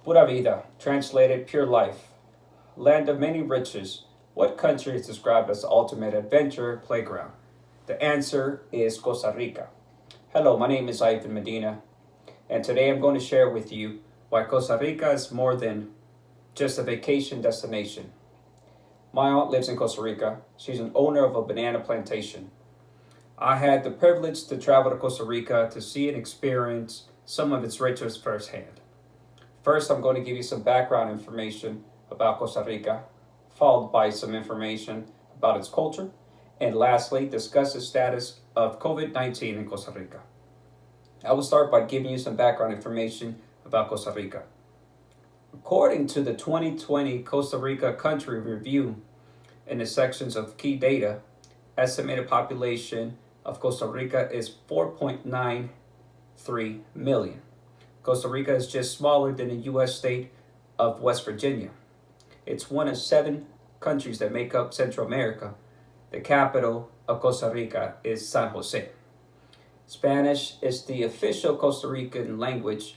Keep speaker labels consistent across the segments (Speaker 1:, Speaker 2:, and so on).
Speaker 1: Pura vida, translated pure life. Land of many riches. What country is described as the ultimate adventure playground? The answer is Costa Rica. Hello, my name is Ivan Medina, and today I'm going to share with you why Costa Rica is more than just a vacation destination. My aunt lives in Costa Rica. She's an owner of a banana plantation. I had the privilege to travel to Costa Rica to see and experience some of its riches firsthand. First, I'm going to give you some background information about Costa Rica, followed by some information about its culture, and lastly, discuss the status of COVID-19 in Costa Rica. I will start by giving you some background information about Costa Rica. According to the 2020 Costa Rica Country Review, in the sections of key data, estimated population of Costa Rica is 4.93 million. Costa Rica is just smaller than the U.S. state of West Virginia. It's one of 7 countries that make up Central America. The capital of Costa Rica is San Jose. Spanish is the official Costa Rican language.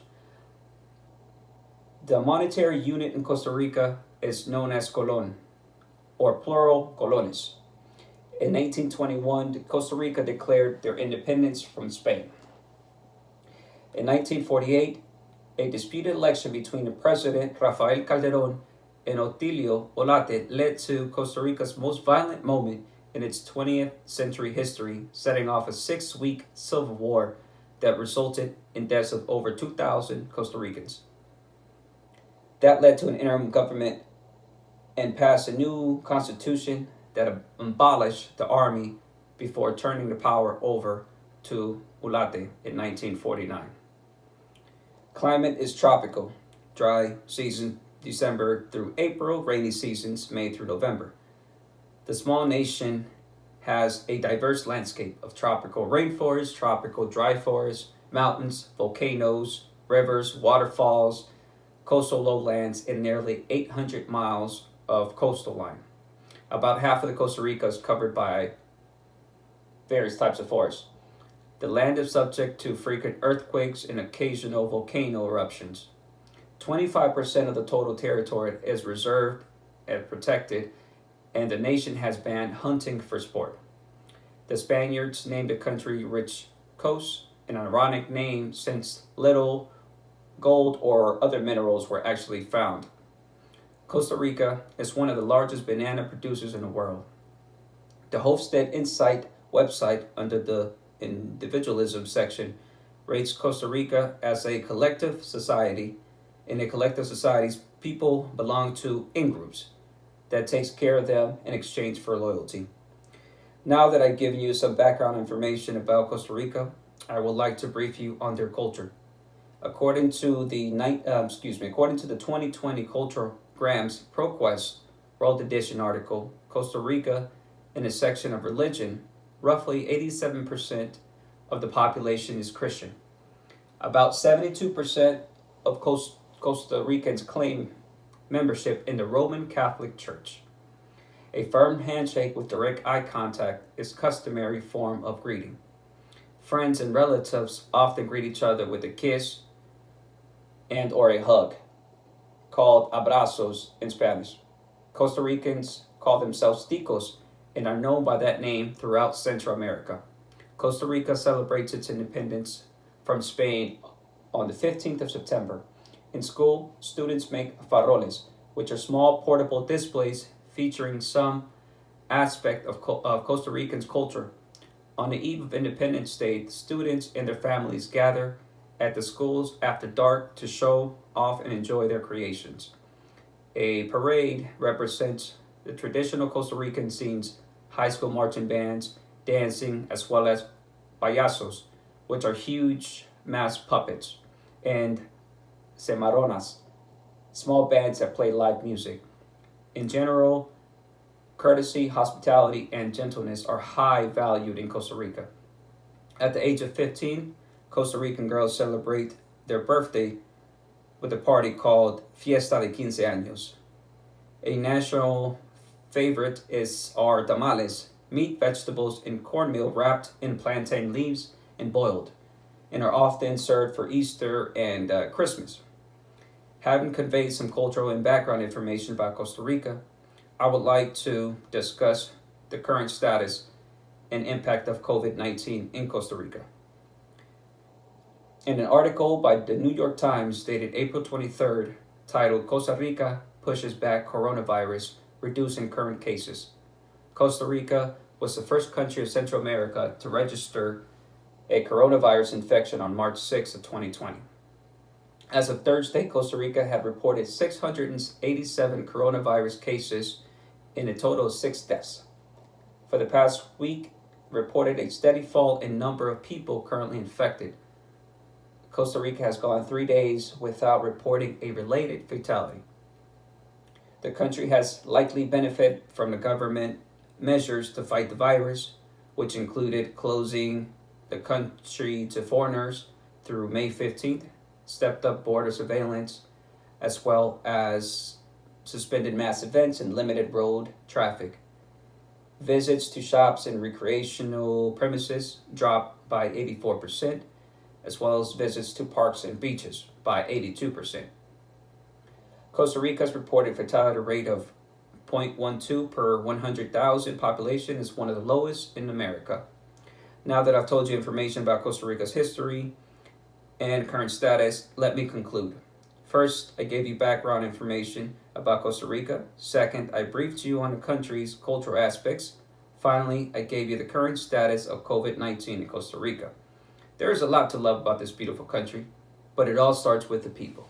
Speaker 1: The monetary unit in Costa Rica is known as colon, or plural colones. In 1821, Costa Rica declared their independence from Spain. In 1948, a disputed election between the president Rafael Calderón and Otilio Olate led to Costa Rica's most violent moment in its 20th century history, setting off a 6-week civil war that resulted in deaths of over 2,000 Costa Ricans. That led to an interim government and passed a new constitution that abolished the army before turning the power over to Ulate in 1949. Climate is tropical, dry season December through April, rainy seasons May through November. The small nation has a diverse landscape of tropical rainforests, tropical dry forests, mountains, volcanoes, rivers, waterfalls, coastal lowlands, and nearly 800 miles of coastal line. About half of the Costa Rica is covered by various types of forests. The land is subject to frequent earthquakes and occasional volcano eruptions. 25% of the total territory is reserved and protected, and the nation has banned hunting for sport. The Spaniards named the country Rich Coast, an ironic name since little gold or other minerals were actually found. Costa Rica is one of the largest banana producers in the world. The Hofstede Insight website, under the individualism section, rates Costa Rica as a collective society. In a collective societies, people belong to in-groups that takes care of them in exchange for loyalty. Now that I've given you some background information about Costa Rica, I would like to brief you on their culture. According to the 2020 Cultural Grams ProQuest World Edition article, Costa Rica, in the section of religion, roughly 87% of the population is Christian. About 72% of Costa Ricans claim membership in the Roman Catholic Church. A firm handshake with direct eye contact is customary form of greeting. Friends and relatives often greet each other with a kiss and or a hug, called abrazos in Spanish. Costa Ricans call themselves ticos and are known by that name throughout Central America. Costa Rica celebrates its independence from Spain on the 15th of September. In school, students make faroles, which are small portable displays featuring some aspect of Costa Rican's culture. On the eve of Independence Day, students and their families gather at the schools after dark to show off and enjoy their creations. A parade represents the traditional Costa Rican scenes, high school marching bands, dancing, as well as payasos, which are huge mass puppets, and cimarronas, small bands that play live music. In general, courtesy, hospitality, and gentleness are high valued in Costa Rica. At the age of 15, Costa Rican girls celebrate their birthday with a party called Fiesta de 15 Años. A national favorite are tamales, meat, vegetables, and cornmeal wrapped in plantain leaves and boiled, and are often served for Easter and Christmas. Having conveyed some cultural and background information about Costa Rica, I would like to discuss the current status and impact of COVID-19 in Costa Rica. In an article by the New York Times dated April 23rd, titled Costa Rica Pushes Back Coronavirus, Reducing Current Cases, Costa Rica was the first country of Central America to register a coronavirus infection on March 6 of 2020. As of Thursday, Costa Rica had reported 687 coronavirus cases in a total of 6 deaths. For the past week, reported a steady fall in number of people currently infected. Costa Rica has gone 3 days without reporting a related fatality. The country has likely benefited from the government measures to fight the virus, which included closing the country to foreigners through May 15th, stepped up border surveillance, as well as suspended mass events and limited road traffic. Visits to shops and recreational premises dropped by 84%, as well as visits to parks and beaches by 82%. Costa Rica's reported fatality rate of 0.12 per 100,000 population is one of the lowest in America. Now that I've told you information about Costa Rica's history and current status, let me conclude. First, I gave you background information about Costa Rica. Second, I briefed you on the country's cultural aspects. Finally, I gave you the current status of COVID-19 in Costa Rica. There is a lot to love about this beautiful country, but it all starts with the people.